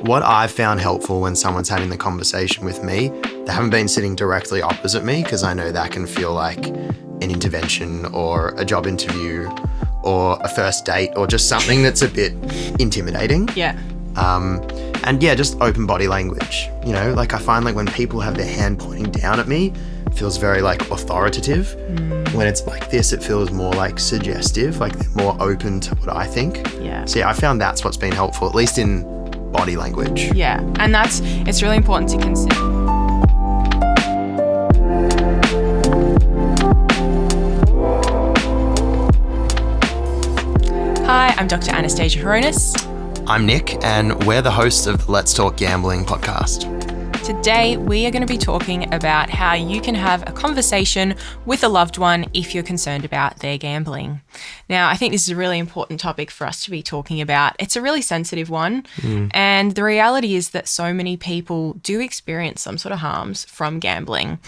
What I've found helpful when someone's having the conversation with me, they haven't been sitting directly opposite me, because I know that can feel like an intervention or a job interview or a first date or just something that's a bit intimidating. Yeah. And yeah, just open body language. You know, like I find like when people have their hand pointing down at me, it feels very like authoritative. When it's like this, it feels more like suggestive, like they're more open to what I think. Yeah. So yeah, I found that's what's been helpful, at least in body language. Yeah. And it's really important to consider. Hi, I'm Dr. Anastasia Horonis. I'm Nick, and we're the hosts of the Let's Talk Gambling podcast. Today, we are going to be talking about how you can have a conversation with a loved one if you're concerned about their gambling. Now, I think this is a really important topic for us to be talking about. It's a really sensitive one, and the reality is that so many people do experience some sort of harms from gambling.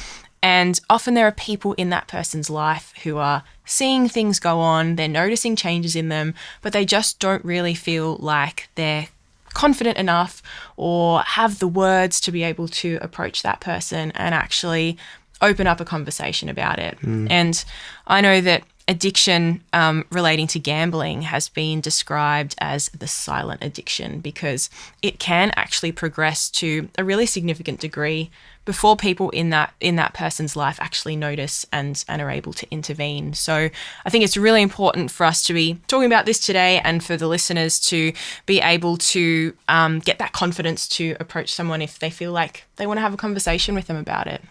And often there are people in that person's life who are seeing things go on, they're noticing changes in them, but they just don't really feel like they're confident enough or have the words to be able to approach that person and actually open up a conversation about it. And I know that addiction relating to gambling has been described as the silent addiction because it can actually progress to a really significant degree before people in that person's life actually notice and are able to intervene. So I think it's really important for us to be talking about this today and for the listeners to be able to get that confidence to approach someone if they feel like they want to have a conversation with them about it.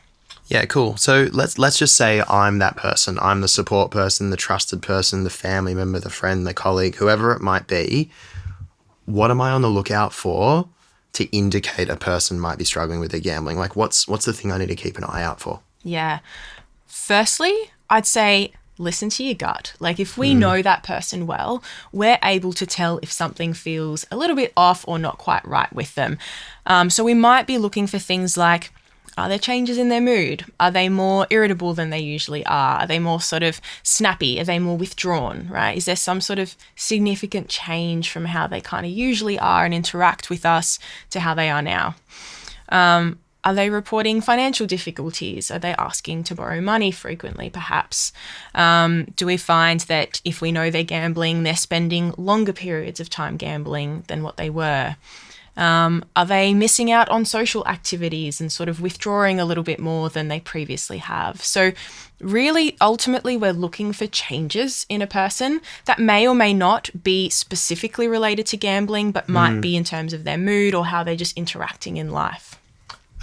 Yeah, cool. So let's just say I'm that person. I'm the support person, the trusted person, the family member, the friend, the colleague, whoever it might be. What am I on the lookout for to indicate a person might be struggling with their gambling? Like what's the thing I need to keep an eye out for? Yeah. Firstly, I'd say listen to your gut. Like if we know that person well, we're able to tell if something feels a little bit off or not quite right with them. So we might be looking for things like, are there changes in their mood? Are they more irritable than they usually are? Are they more sort of snappy? Are they more withdrawn, right? Is there some sort of significant change from how they kind of usually are and interact with us to how they are now? Are they reporting financial difficulties? Are they asking to borrow money frequently, perhaps? Do we find that if we know they're gambling, they're spending longer periods of time gambling than what they were? Are they missing out on social activities and sort of withdrawing a little bit more than they previously have? So really, ultimately, we're looking for changes in a person that may or may not be specifically related to gambling, but might be in terms of their mood or how they're just interacting in life.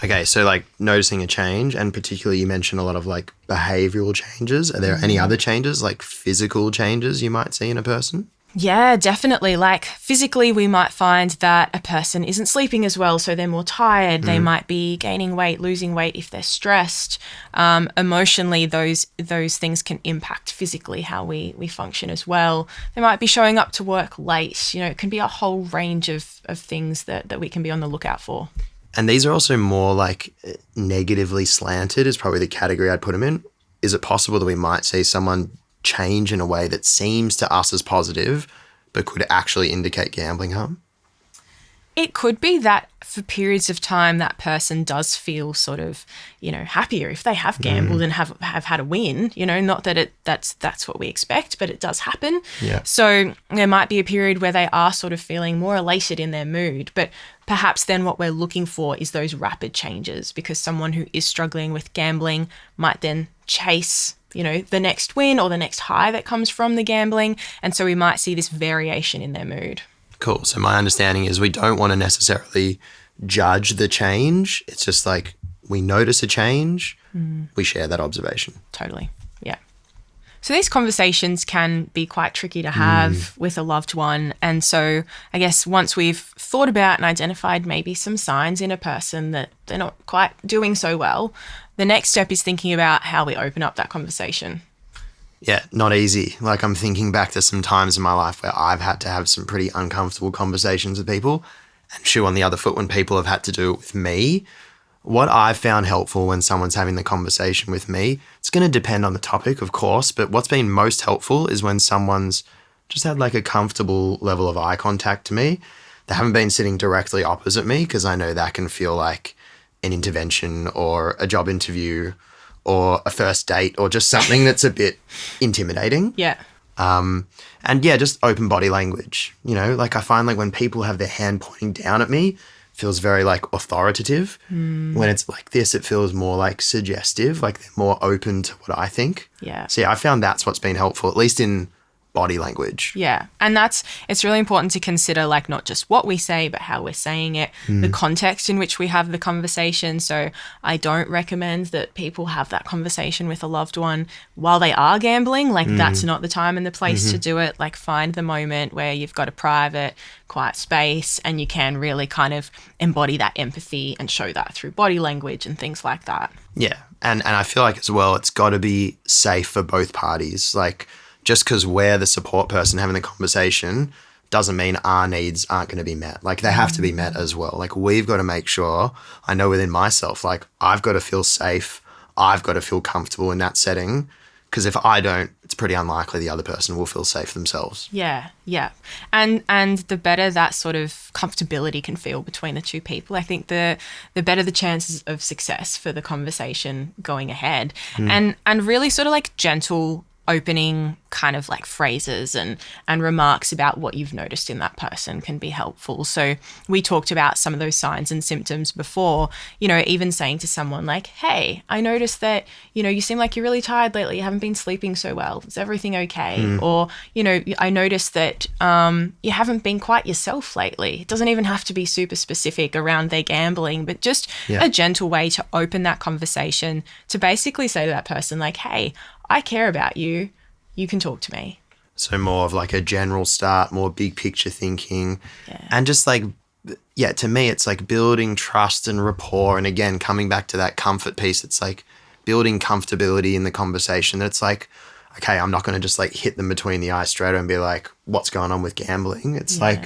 Okay, so like noticing a change, and particularly you mentioned a lot of like behavioral changes. Are there any other changes, like physical changes you might see in a person? Yeah, definitely. Like physically, we might find that a person isn't sleeping as well, so they're more tired. They might be gaining weight, losing weight if they're stressed. Emotionally, those things can impact physically how we function as well. They might be showing up to work late. You know, it can be a whole range of things that we can be on the lookout for. And these are also more like negatively slanted is probably the category I'd put them in. Is it possible that we might see someone change in a way that seems to us as positive, but could actually indicate gambling harm? It could be that for periods of time that person does feel sort of, happier if they have gambled and have had a win, not that that's what we expect, but it does happen. Yeah. So there might be a period where they are sort of feeling more elated in their mood, but perhaps then what we're looking for is those rapid changes because someone who is struggling with gambling might then chase the next win or the next high that comes from the gambling. And so we might see this variation in their mood. Cool. So my understanding is we don't want to necessarily judge the change. It's just like we notice a change, we share that observation. Totally. Yeah. So these conversations can be quite tricky to have with a loved one. And so I guess once we've thought about and identified maybe some signs in a person that they're not quite doing so well, the next step is thinking about how we open up that conversation. Yeah, not easy. Like I'm thinking back to some times in my life where I've had to have some pretty uncomfortable conversations with people and shoe on the other foot when people have had to do it with me. What I've found helpful when someone's having the conversation with me, it's going to depend on the topic, of course, but what's been most helpful is when someone's just had like a comfortable level of eye contact to me. they haven't been sitting directly opposite me, because I know that can feel like an intervention or a job interview or a first date or just something that's a bit intimidating. Yeah. And yeah, just open body language, like I find like when people have their hand pointing down at me, it feels very like authoritative. When it's like this, it feels more like suggestive, like they're more open to what I think. Yeah. So yeah, I found that's what's been helpful, at least in body language. Yeah. And it's really important to consider like not just what we say, but how we're saying it, the context in which we have the conversation. So I don't recommend that people have that conversation with a loved one while they are gambling. Like that's not the time and the place to do it. Like find the moment where you've got a private, quiet space and you can really kind of embody that empathy and show that through body language and things like that. Yeah. And I feel like as well, it's got to be safe for both parties. Like, just because we're the support person having the conversation doesn't mean our needs aren't going to be met. Like they have to be met as well. Like we've got to make sure, I know within myself, like I've got to feel safe. I've got to feel comfortable in that setting, because if I don't, it's pretty unlikely the other person will feel safe themselves. Yeah, yeah. And the better that sort of comfortability can feel between the two people, I think the better the chances of success for the conversation going ahead. And really sort of like gentle opening kind of like phrases and remarks about what you've noticed in that person can be helpful. So we talked about some of those signs and symptoms before, even saying to someone like, hey, I noticed that, you seem like you're really tired lately. You haven't been sleeping so well. Is everything okay? Or, I noticed that you haven't been quite yourself lately. It doesn't even have to be super specific around their gambling, but just a gentle way to open that conversation to basically say to that person like, hey, I care about you. You can talk to me. So more of like a general start, more big picture thinking. Yeah. And just like, yeah, to me, it's like building trust and rapport. And again, coming back to that comfort piece, it's like building comfortability in the conversation. That it's like, okay, I'm not going to just like hit them between the eyes straight away and be like, what's going on with gambling? It's like,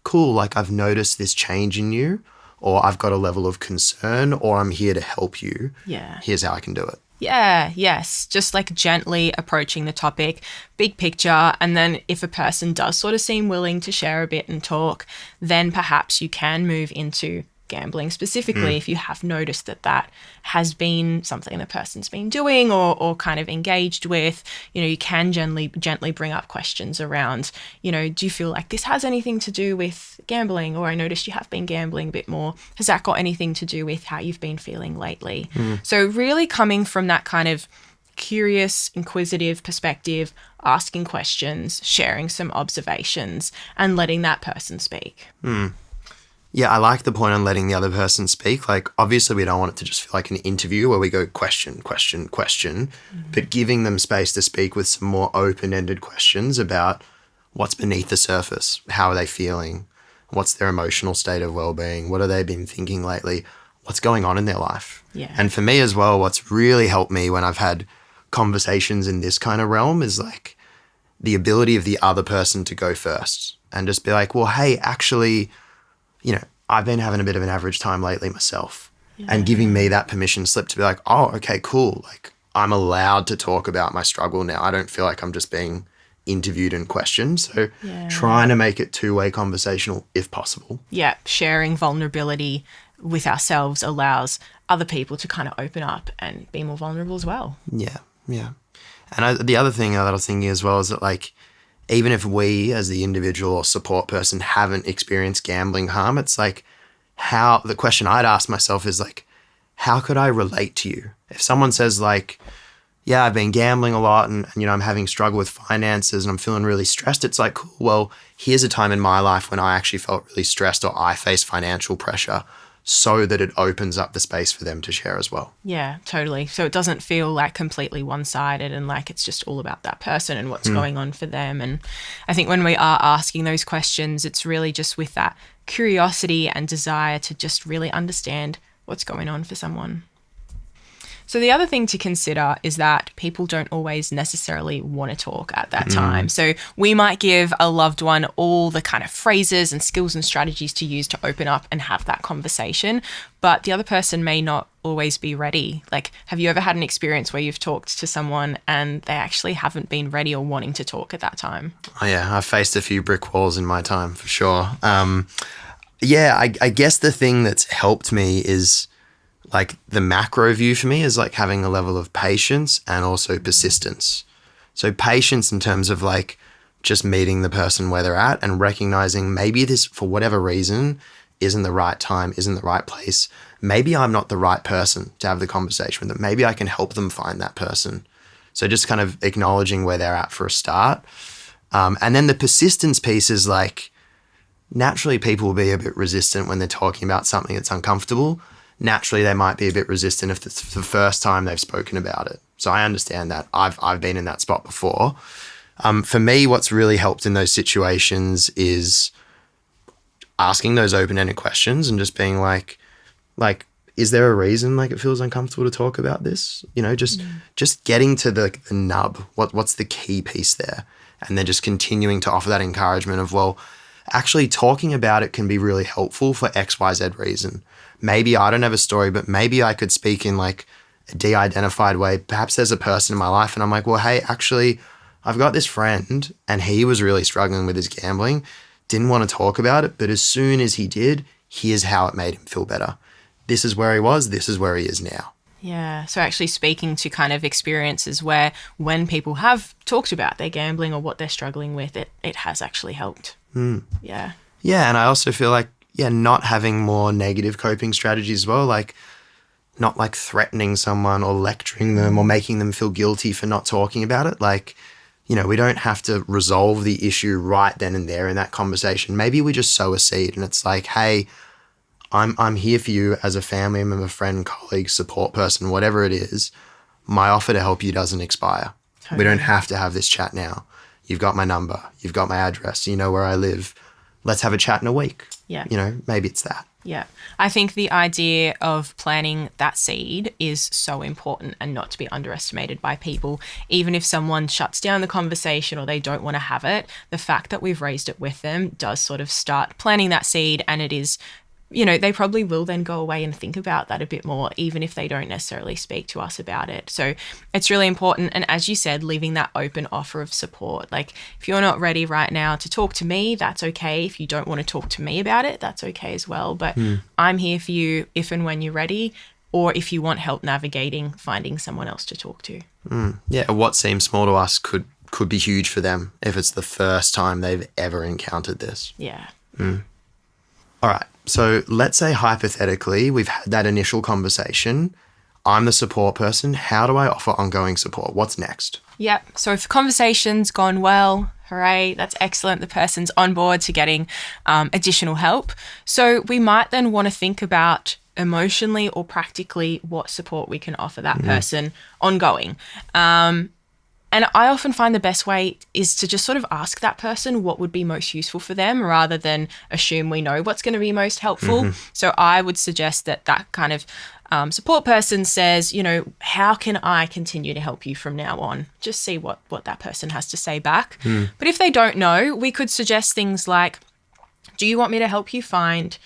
cool, like I've noticed this change in you, or I've got a level of concern, or I'm here to help you. Yeah. Here's how I can do it. Yeah, yes. Just like gently approaching the topic, big picture. And then if a person does sort of seem willing to share a bit and talk, then perhaps you can move into gambling specifically if you have noticed that has been something the person's been doing or kind of engaged with. You can gently bring up questions around, do you feel like this has anything to do with gambling? Or I noticed you have been gambling a bit more. Has that got anything to do with how you've been feeling lately? So really coming from that kind of curious, inquisitive perspective, asking questions, sharing some observations and letting that person speak. Yeah, I like the point on letting the other person speak. Like, obviously, we don't want it to just feel like an interview where we go question, but giving them space to speak with some more open-ended questions about what's beneath the surface, how are they feeling, what's their emotional state of well-being, what have they been thinking lately, what's going on in their life. Yeah. And for me as well, what's really helped me when I've had conversations in this kind of realm is like the ability of the other person to go first and just be like, well, hey, actually, I've been having a bit of an average time lately myself, and giving me that permission slip to be like, oh, okay, cool. Like I'm allowed to talk about my struggle now. I don't feel like I'm just being interviewed and questioned. So trying to make it two-way conversational if possible. Yeah. Sharing vulnerability with ourselves allows other people to kind of open up and be more vulnerable as well. Yeah. And the other thing that I was thinking as well is that like, even if we as the individual or support person haven't experienced gambling harm, it's like the question I'd ask myself is like, how could I relate to you? If someone says like, yeah, I've been gambling a lot and I'm having struggle with finances and I'm feeling really stressed. It's like, cool, well, here's a time in my life when I actually felt really stressed or I faced financial pressure, so that it opens up the space for them to share as well. Yeah, totally. So it doesn't feel like completely one-sided and like it's just all about that person and what's going on for them. And I think when we are asking those questions, it's really just with that curiosity and desire to just really understand what's going on for someone. So the other thing to consider is that people don't always necessarily want to talk at that time. So we might give a loved one all the kind of phrases and skills and strategies to use to open up and have that conversation, but the other person may not always be ready. Like, have you ever had an experience where you've talked to someone and they actually haven't been ready or wanting to talk at that time? Oh yeah, I've faced a few brick walls in my time for sure. Yeah, I guess the thing that's helped me is like the macro view for me is like having a level of patience and also persistence. So patience in terms of like just meeting the person where they're at and recognizing maybe this, for whatever reason, isn't the right time, isn't the right place. Maybe I'm not the right person to have the conversation with them. Maybe I can help them find that person. So just kind of acknowledging where they're at for a start. And then the persistence piece is like, naturally people will be a bit resistant when they're talking about something that's uncomfortable. Naturally, they might be a bit resistant if it's the first time they've spoken about it. So I understand that. I've been in that spot before. For me, what's really helped in those situations is asking those open-ended questions and just being like, is there a reason like it feels uncomfortable to talk about this? You know, just getting to the nub. What's the key piece there? And then just continuing to offer that encouragement of, well, actually talking about it can be really helpful for X, Y, Z reason. Maybe I don't have a story, but maybe I could speak in like a de-identified way. Perhaps there's a person in my life and I'm like, well, hey, actually, I've got this friend and he was really struggling with his gambling, didn't want to talk about it, but as soon as he did, here's how it made him feel better. This is where he was, this is where he is now. Yeah. So actually speaking to kind of experiences where when people have talked about their gambling or what they're struggling with, it has actually helped. Yeah. Yeah. And I also feel like, not having more negative coping strategies as well, like not like threatening someone or lecturing them or making them feel guilty for not talking about it. Like, you know, we don't have to resolve the issue right then and there in that conversation. Maybe we just sow a seed and it's like, hey, I'm here for you as a family member, friend, colleague, support person, whatever it is. My offer to help you doesn't expire. Totally. We don't have to have this chat now. You've got my number. You've got my address. You know where I live. Let's have a chat in a week. Yeah. You know, maybe it's that. Yeah. I think the idea of planting that seed is so important and not to be underestimated by people. Even if someone shuts down the conversation or they don't want to have it, the fact that we've raised it with them does sort of start planting that seed, and it is, you know, they probably will then go away and think about that a bit more, even if they don't necessarily speak to us about it. So it's really important. And as you said, leaving that open offer of support. Like if you're not ready right now to talk to me, that's okay. If you don't want to talk to me about it, that's okay as well. But I'm here for you if and when you're ready, or if you want help navigating, finding someone else to talk to. Yeah, what seems small to us could be huge for them if it's the first time they've ever encountered this. Yeah. All right. So let's say hypothetically we've had that initial conversation. I'm the support person. How do I offer ongoing support? What's next? Yep. So if the conversation's gone well, hooray, that's excellent. The person's on board to getting additional help. So we might then want to think about emotionally or practically what support we can offer that person ongoing. And I often find the best way is to just sort of ask that person what would be most useful for them rather than assume we know what's going to be most helpful. So I would suggest that kind of support person says, you know, how can I continue to help you from now on? Just see what that person has to say back. But if they don't know, we could suggest things like, do you want me to help you find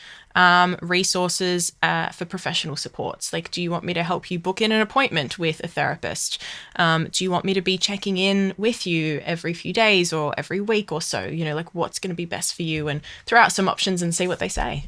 resources for professional supports? Like, do you want me to help you book in an appointment with a therapist? Do you want me to be checking in with you every few days or every week or so? You know, like what's going to be best for you, and throw out some options and see what they say.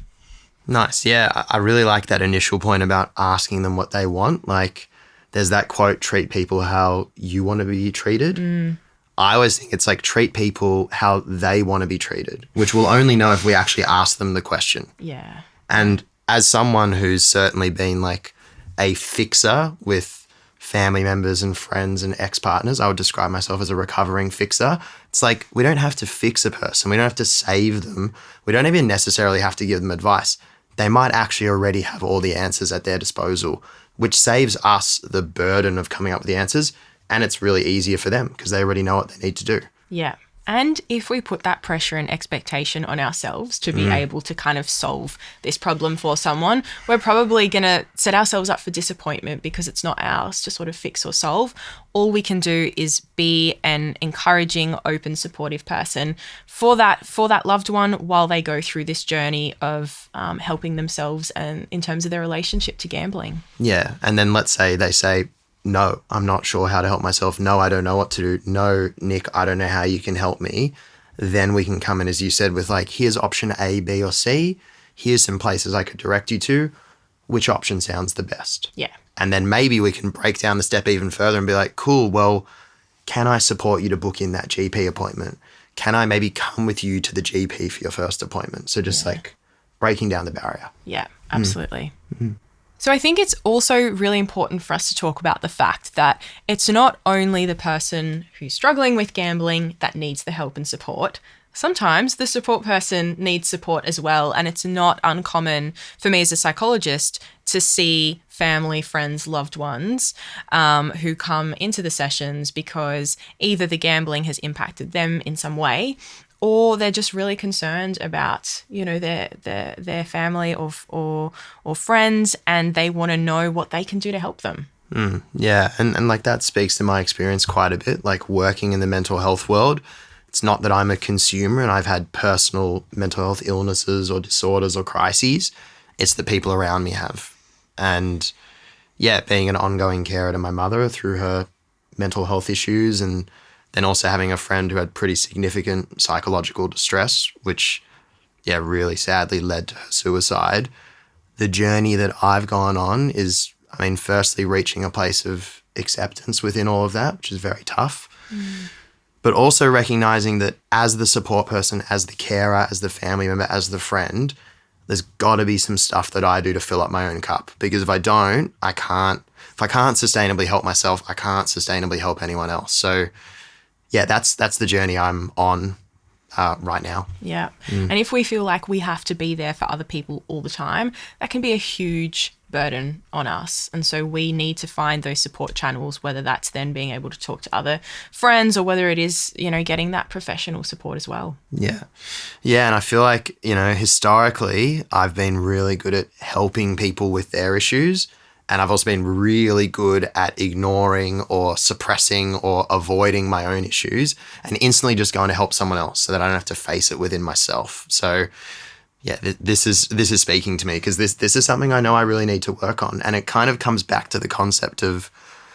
Nice. Yeah, I really like that initial point about asking them what they want. Like there's that quote, treat people how you want to be treated. I always think it's like treat people how they want to be treated, which we'll only know if we actually ask them the question. Yeah. And as someone who's certainly been like a fixer with family members and friends and ex-partners, I would describe myself as a recovering fixer. It's like we don't have to fix a person. We don't have to save them. We don't even necessarily have to give them advice. They might actually already have all the answers at their disposal, which saves us the burden of coming up with the answers. And it's really easier for them because they already know what they need to do. Yeah. And if we put that pressure and expectation on ourselves to be able to kind of solve this problem for someone, we're probably going to set ourselves up for disappointment because it's not ours to sort of fix or solve. All we can do is be an encouraging, open, supportive person for that loved one while they go through this journey of helping themselves and in terms of their relationship to gambling. Yeah. And then let's say they say, no, I'm not sure how to help myself. No, I don't know what to do. No, Nick, I don't know how you can help me. Then we can come in, as you said, with like, here's option A, B, or C. here's some places I could direct you to. Which option sounds the best? Yeah. And then maybe we can break down the step even further and be like, cool, well, can I support you to book in that GP appointment? Can I maybe come with you to the GP for your first appointment? So just like breaking down the barrier. Yeah, absolutely. So I think it's also really important for us to talk about the fact that it's not only the person who's struggling with gambling that needs the help and support. Sometimes the support person needs support as well, and it's not uncommon for me as a psychologist to see family, friends, loved ones who come into the sessions because either the gambling has impacted them in some way, or they're just really concerned about, their family or friends, and they want to know what they can do to help them. Yeah, and like that speaks to my experience quite a bit, like working in the mental health world. It's not that I'm a consumer and I've had personal mental health illnesses or disorders or crises. It's the people around me have. And yeah, being an ongoing carer to my mother through her mental health issues, and then also having a friend who had pretty significant psychological distress, which, really sadly led to her suicide. The journey that I've gone on is, firstly, reaching a place of acceptance within all of that, which is very tough. But also recognizing that as the support person, as the carer, as the family member, as the friend, there's got to be some stuff that I do to fill up my own cup. Because if I don't, if I can't sustainably help myself, I can't sustainably help anyone else. So yeah, that's the journey I'm on right now. Yeah. And if we feel like we have to be there for other people all the time, that can be a huge burden on us. And so we need to find those support channels, whether that's then being able to talk to other friends or whether it is, getting that professional support as well. Yeah. Yeah. And I feel like, historically, I've been really good at helping people with their issues. And I've also been really good at ignoring or suppressing or avoiding my own issues and instantly just going to help someone else so that I don't have to face it within myself. So yeah, this is speaking to me because this is something I know I really need to work on. And it kind of comes back to the concept of,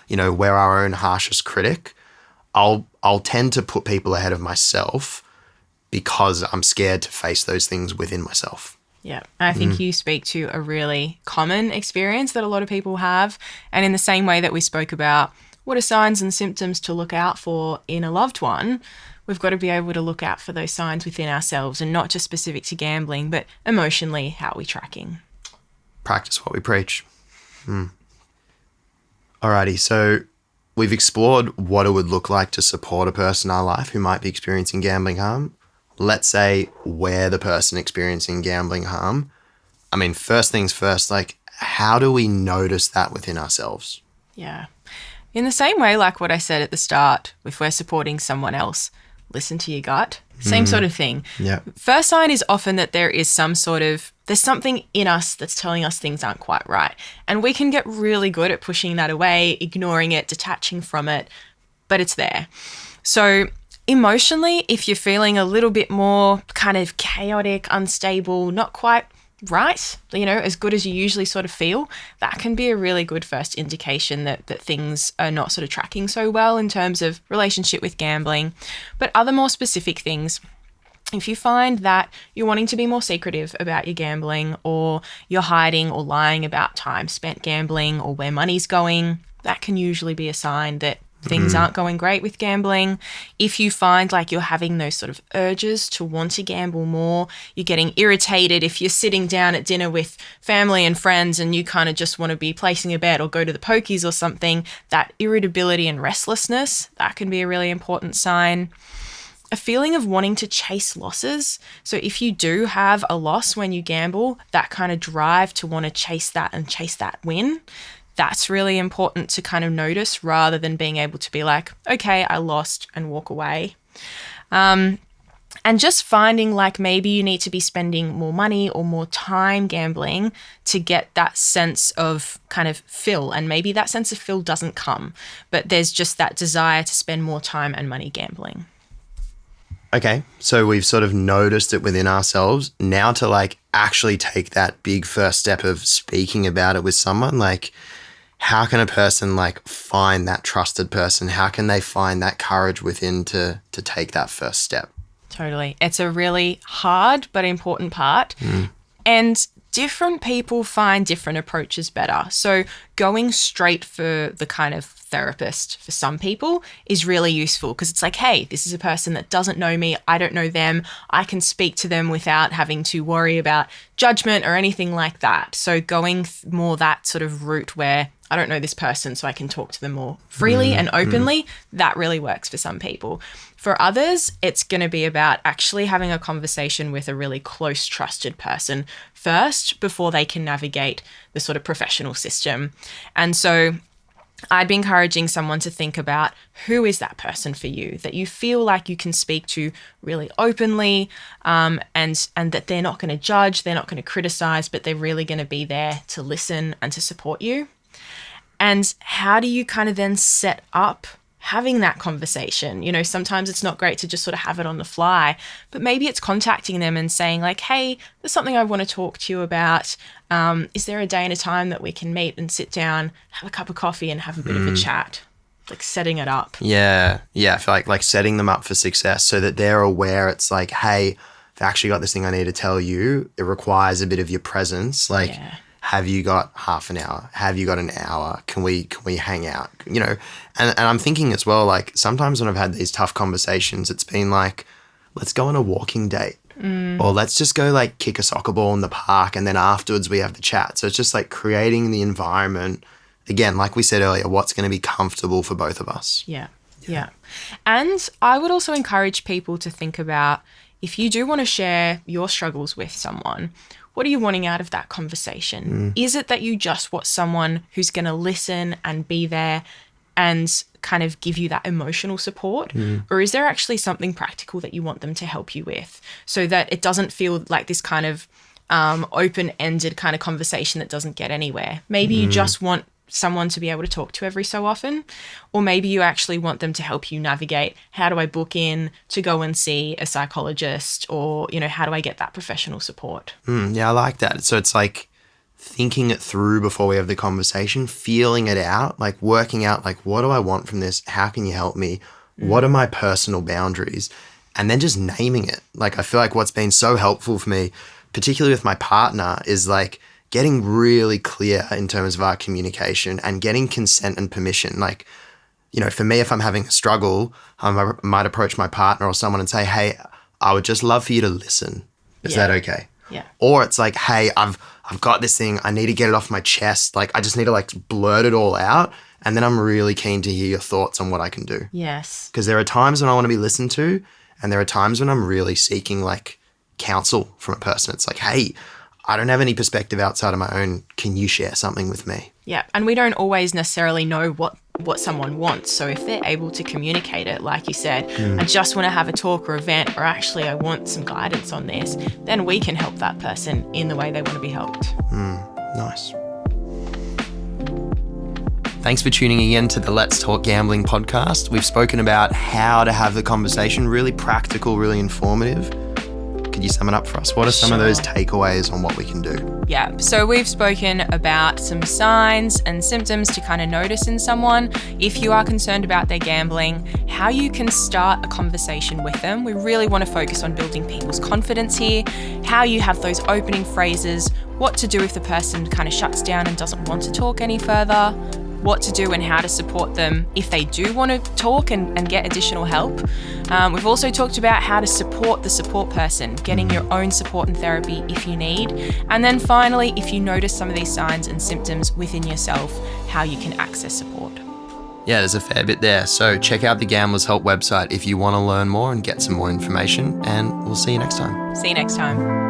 we're our own harshest critic. I'll tend to put people ahead of myself because I'm scared to face those things within myself. Yeah, I think you speak to a really common experience that a lot of people have. And in the same way that we spoke about what are signs and symptoms to look out for in a loved one, we've got to be able to look out for those signs within ourselves, and not just specific to gambling, but emotionally, how are we tracking? Practice what we preach. Alrighty, so we've explored what it would look like to support a person in our life who might be experiencing gambling harm. Let's say we're the person experiencing gambling harm. First things first, like how do we notice that within ourselves? Yeah. In the same way, like what I said at the start, if we're supporting someone else, listen to your gut. Same sort of thing. Yeah. First sign is often that there's something in us that's telling us things aren't quite right. And we can get really good at pushing that away, ignoring it, detaching from it, but it's there. So emotionally, if you're feeling a little bit more kind of chaotic, unstable, not quite right, as good as you usually sort of feel, that can be a really good first indication that things are not sort of tracking so well in terms of relationship with gambling. But other more specific things, if you find that you're wanting to be more secretive about your gambling, or you're hiding or lying about time spent gambling or where money's going, that can usually be a sign that things aren't going great with gambling. If you find like you're having those sort of urges to want to gamble more, you're getting irritated if you're sitting down at dinner with family and friends and you kind of just want to be placing a bet or go to the pokies or something, that irritability and restlessness, that can be a really important sign. A feeling of wanting to chase losses. So if you do have a loss when you gamble, that kind of drive to want to chase that and chase that win, that's really important to kind of notice rather than being able to be like, okay, I lost and walk away. And just finding like maybe you need to be spending more money or more time gambling to get that sense of kind of fill. And maybe that sense of fill doesn't come, but there's just that desire to spend more time and money gambling. Okay, so we've sort of noticed it within ourselves. Now to like actually take that big first step of speaking about it with someone, like how can a person like find that trusted person? How can they find that courage within to take that first step? Totally. It's a really hard but important part. And different people find different approaches better. So going straight for the kind of therapist for some people is really useful because it's like, hey, this is a person that doesn't know me. I don't know them. I can speak to them without having to worry about judgment or anything like that. So going more that sort of route where I don't know this person, so I can talk to them more freely and openly, that really works for some people. For others, it's going to be about actually having a conversation with a really close, trusted person first before they can navigate the sort of professional system. And so I'd be encouraging someone to think about who is that person for you that you feel like you can speak to really openly, and that they're not going to judge, they're not going to criticize, but they're really going to be there to listen and to support you. And how do you kind of then set up having that conversation? You know, sometimes it's not great to just sort of have it on the fly, but maybe it's contacting them and saying like, hey, there's something I want to talk to you about. Is there a day and a time that we can meet and sit down, have a cup of coffee and have a bit of a chat? Like setting it up. Yeah. I feel like setting them up for success so that they're aware it's like, hey, I've actually got this thing I need to tell you. It requires a bit of your presence. Like, have you got half an hour? Have you got an hour? Can we hang out? You know, and I'm thinking as well, like sometimes when I've had these tough conversations, it's been like, let's go on a walking date. Or let's just go like kick a soccer ball in the park and then afterwards we have the chat. So it's just like creating the environment, again, like we said earlier, what's going to be comfortable for both of us. Yeah. And I would also encourage people to think about if you do want to share your struggles with someone, what are you wanting out of that conversation? Is it that you just want someone who's going to listen and be there and kind of give you that emotional support? Or is there actually something practical that you want them to help you with so that it doesn't feel like this kind of open-ended kind of conversation that doesn't get anywhere? Maybe you just want someone to be able to talk to every so often, or maybe you actually want them to help you navigate, how do I book in to go and see a psychologist, or, you know, how do I get that professional support? Yeah, I like that. So it's like thinking it through before we have the conversation, feeling it out, like working out, like, what do I want from this? How can you help me? What are my personal boundaries? And then just naming it. Like, I feel like what's been so helpful for me, particularly with my partner, is like getting really clear in terms of our communication and getting consent and permission. Like, you know, for me, if I'm having a struggle, I might approach my partner or someone and say, hey, I would just love for you to listen. Is that okay? Yeah. Or it's like, hey, I've got this thing. I need to get it off my chest. Like, I just need to like blurt it all out. And then I'm really keen to hear your thoughts on what I can do. Yes. Because there are times when I want to be listened to, and there are times when I'm really seeking like counsel from a person. It's like, hey, I don't have any perspective outside of my own. Can you share something with me? Yeah. And we don't always necessarily know what someone wants. So if they're able to communicate it, like you said, I just want to have a talk or event, or actually I want some guidance on this, then we can help that person in the way they want to be helped. Nice. Thanks for tuning in to the Let's Talk Gambling podcast. We've spoken about how to have the conversation, really practical, really informative. Could you sum it up for us? What are some of those takeaways on what we can do? Yeah, so we've spoken about some signs and symptoms to kind of notice in someone if you are concerned about their gambling, how you can start a conversation with them. We really want to focus on building people's confidence here, how you have those opening phrases, what to do if the person kind of shuts down and doesn't want to talk any further, what to do and how to support them if they do want to talk and get additional help. We've also talked about how to support the support person, getting your own support and therapy if you need. And then finally, if you notice some of these signs and symptoms within yourself, how you can access support. Yeah, there's a fair bit there. So check out the Gamblers Help website if you want to learn more and get some more information. And we'll see you next time. See you next time.